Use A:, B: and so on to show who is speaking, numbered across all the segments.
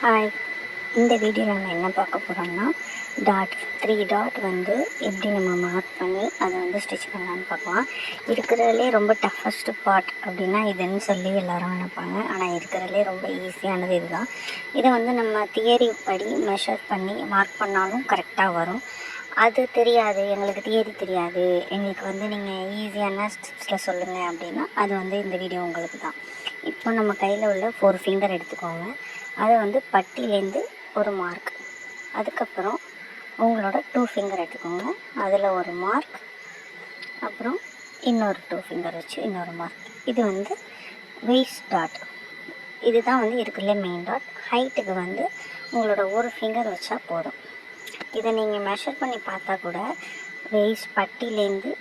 A: Hi, இந்த வீடியோவில் நம்ம என்ன பார்க்க போகிறோம்னா டாட் 3 டாட் வந்து எப்படி நம்ம மார்க் பண்ணி அதை வந்து ஸ்டிச் பண்ணலான்னு பார்க்கலாம். இருக்கிறதுலே ரொம்ப டஃபஸ்ட்டு பார்ட் அப்படின்னா இதுன்னு சொல்லி எல்லோரும் நினைப்பாங்க. ஆனால் இருக்கிறதுலே ரொம்ப ஈஸியானது இதுதான். இதை வந்து நம்ம தியரி படி மெஷர் பண்ணி மார்க் பண்ணாலும் கரெக்டாக வரும். அது தெரியாது, எங்களுக்கு தியரி தெரியாது, எங்களுக்கு வந்து நீங்கள் ஈஸியான ஸ்டெப்ஸில் சொல்லுங்கள் அப்படின்னா அது வந்து இந்த வீடியோ உங்களுக்கு தான். இப்போ நம்ம கையில் உள்ள 4 ஃபிங்கர் எடுத்துக்கோங்க. அதை வந்து பட்டிலேருந்து ஒரு மார்க், அதுக்கப்புறம் உங்களோட 2 ஃபிங்கர் எடுத்துக்கோங்க, அதில் ஒரு மார்க், அப்புறம் இன்னொரு 2 ஃபிங்கர் வச்சு இன்னொரு மார்க். இது வந்து வெயிஸ்ட் டாட். இதுதான் வந்து இருக்கிறதுலே மெயின் டாட். ஹைட்டுக்கு வந்து உங்களோட ஒரு ஃபிங்கர் வச்சா போதும். இதை நீங்கள் மெஷர் பண்ணி பார்த்தா கூட வெயிஸ்ட் பட்டிலேருந்து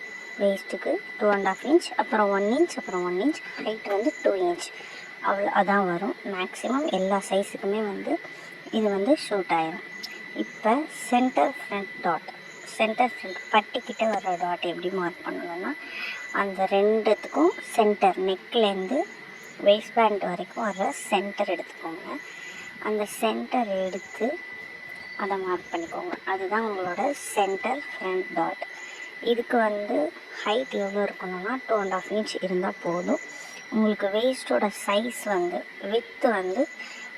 A: வெயிஸ்ட்டுக்கு 2.5 இன்ச், அப்புறம் 1 இன்ச், அப்புறம் 1 இன்ச், ஹைட் வந்து 2 இன்ச், அதான் வரும். மேக்ஸிமம் எல்லா சைஸுக்குமே வந்து இது வந்து ஷூட் ஆயிரும். இப்போ center front dot, center front பட்டிக்கிட்ட வர டாட் எப்படி மார்க் பண்ணணும்னா அந்த ரெண்டுத்துக்கும் சென்டர், நெக்லேருந்து வேஸ்ட் பேண்ட் வரைக்கும் வர சென்டர் எடுத்துக்கோங்க. அந்த சென்டர் எடுத்து அதை மார்க் பண்ணிக்கோங்க. அதுதான் உங்களோட சென்டர் ஃப்ரண்ட் டாட். இதுக்கு வந்து ஹைட் எவ்வளோ இருக்கணும்னா 2.5 இன்ச் இருந்தால் போதும். உங்களுக்கு வேஸ்ட்டோட சைஸ் வந்து வித்து வந்து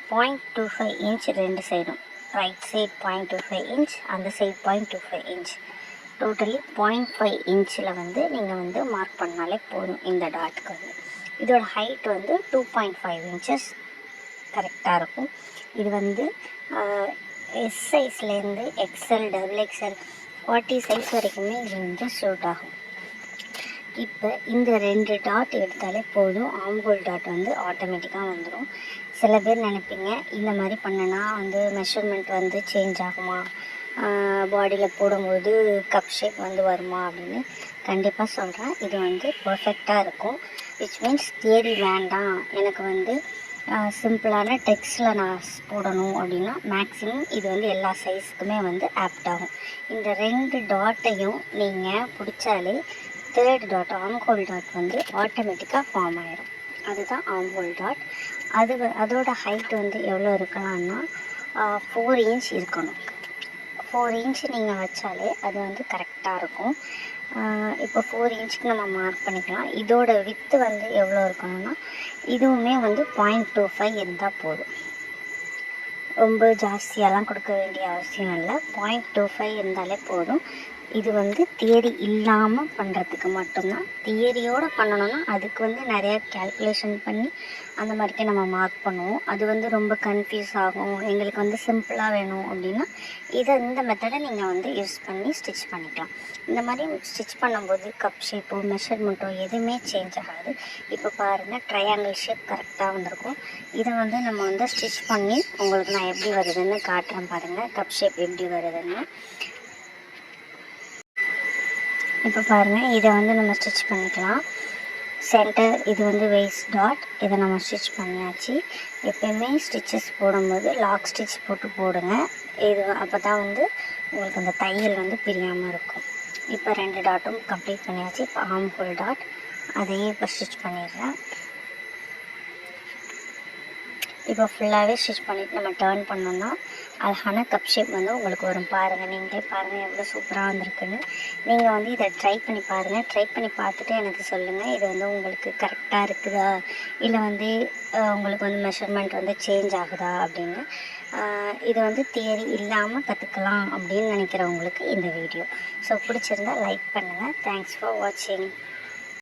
A: 0.25 இன்ச் ரெண்டு சைடும். ரைட் சைட் 0.25 இன்ச், அந்த சைட் 0.25 இன்ச், டோட்டலி 0.5 இன்ச்சில் வந்து நீங்கள் வந்து மார்க் பண்ணாலே போதும் இந்த டாட்டுக்கு வந்து. இதோட ஹைட் வந்து 2.5 இன்ச்சஸ் கரெக்டாக இருக்கும். இது வந்து எஸ் சைஸ்லேருந்து எக்ஸ்எல், டபுள் எக்ஸ்எல், 40 சைஸ் வரைக்குமே இது வந்து ஷூட் ஆகும். இப்போ இந்த 2 டாட் எடுத்தாலே போதும், ஆம்ஹோல் டாட் வந்து ஆட்டோமேட்டிக்காக வந்துடும். சில பேர் நினைப்பீங்க இந்த மாதிரி பண்ணனா வந்து மெஷர்மெண்ட் வந்து சேஞ்ச் ஆகுமா, பாடியில் போடும்போது கப் ஷேப் வந்து வருமா அப்படின்னு. கண்டிப்பாக சொல்கிறேன், இது வந்து பர்ஃபெக்டாக இருக்கும். விச் மீன்ஸ் தியரி வேண்டாம், எனக்கு வந்து சிம்பிளான டெக்ஸ்டில் நான் போடணும் அப்படின்னா மேக்ஸிமம் இது வந்து எல்லா சைஸுக்குமே வந்து ஆப்ட் ஆகும். இந்த 2 டாட்டையும் நீங்கள் பிடிச்சாலே 3rd டாட், ஆம்ஹோல் டாட் வந்து ஆட்டோமேட்டிக்காக ஃபார்ம் ஆகிடும். அதுதான் ஆம்ஹோல் டாட். அதோட ஹைட் வந்து எவ்வளோ இருக்கலாம்னா 4 இன்ச் இருக்கணும். 4 இன்ச் நீங்கள் வச்சாலே அது வந்து கரெக்டாக இருக்கும். இப்போ 4 இன்ச்சுக்கு நம்ம மார்க் பண்ணிக்கலாம். இதோட வித்து வந்து எவ்வளோ இருக்கணும்னா இதுவுமே வந்து 0.25 இருந்தால் போதும். ரொம்ப ஜாஸ்தியெல்லாம் கொடுக்க வேண்டிய அவசியம் இல்லை, 0.25 இருந்தாலே போதும். இது வந்து தியரி இல்லாமல் பண்ணுறதுக்கு மட்டும்தான். தியரியோடு பண்ணணும்னா அதுக்கு வந்து நிறையா கேல்குலேஷன் பண்ணி அந்த மாதிரிக்கே நம்ம மார்க் பண்ணுவோம். அது வந்து ரொம்ப கன்ஃபியூஸ் ஆகும். எங்களுக்கு வந்து சிம்பிளாக வேணும் அப்படின்னா இந்த மெத்தடை நீங்கள் வந்து யூஸ் பண்ணி ஸ்டிச் பண்ணிக்கலாம். இந்த மாதிரி ஸ்டிச் பண்ணும்போது கப் ஷேப்போ மெஷர்மெண்ட்டோ எதுவுமே சேஞ்ச் ஆகாது. இப்போ பாருங்கள், ட்ரையாங்கிள் ஷேப் கரெக்டாக வந்திருக்கும். இதை வந்து நம்ம வந்து ஸ்டிச் பண்ணி உங்களுக்கு நான் எப்படி வருதுன்னு காட்டுறேன் பாருங்கள், கப் ஷேப் எப்படி வருதுன்னு. இப்போ பாருங்கள், இதை வந்து நம்ம ஸ்டிச் பண்ணிக்கலாம். சென்டர் இது வந்து வேஸ்ட் டாட், இதை நம்ம ஸ்டிச் பண்ணியாச்சு. எப்பயுமே ஸ்டிச்சஸ் போடும்போது லாக் ஸ்டிச் போட்டு போடுங்க. இது அப்போ தான் வந்து உங்களுக்கு அந்த தையல் வந்து பிரியாமல் இருக்கும். இப்போ 2 டாட்டும் கம்ப்ளீட் பண்ணியாச்சு. இப்போ ஆம்ஹோல் டாட், அதையும் இப்போ ஸ்டிச் பண்ணிடுறேன். இப்போ ஃபுல்லாகவே ஸ்டிச் பண்ணிவிட்டு நம்ம டர்ன் பண்ணோம்னா அழகான கப் ஷேப் வந்து உங்களுக்கு வரும். பாருங்கள், நீங்களே பாருங்கள் எவ்வளோ சூப்பராக வந்திருக்குன்னு. நீங்கள் வந்து இதை ட்ரை பண்ணி பாருங்கள். ட்ரை பண்ணி பார்த்துட்டு எனக்கு சொல்லுங்கள், இது வந்து உங்களுக்கு கரெக்டாக இருக்குதா, இல்லை வந்து உங்களுக்கு வந்து மெஷர்மெண்ட் வந்து சேஞ்ச் ஆகுதா அப்படின்னு. இது வந்து தியரி இல்லாமல் கற்றுக்கலாம் அப்படின்னு நினைக்கிறவங்களுக்கு இந்த வீடியோ. ஸோ பிடிச்சிருந்தா லைக் பண்ணுங்கள். தேங்க்ஸ் ஃபார் வாட்சிங்.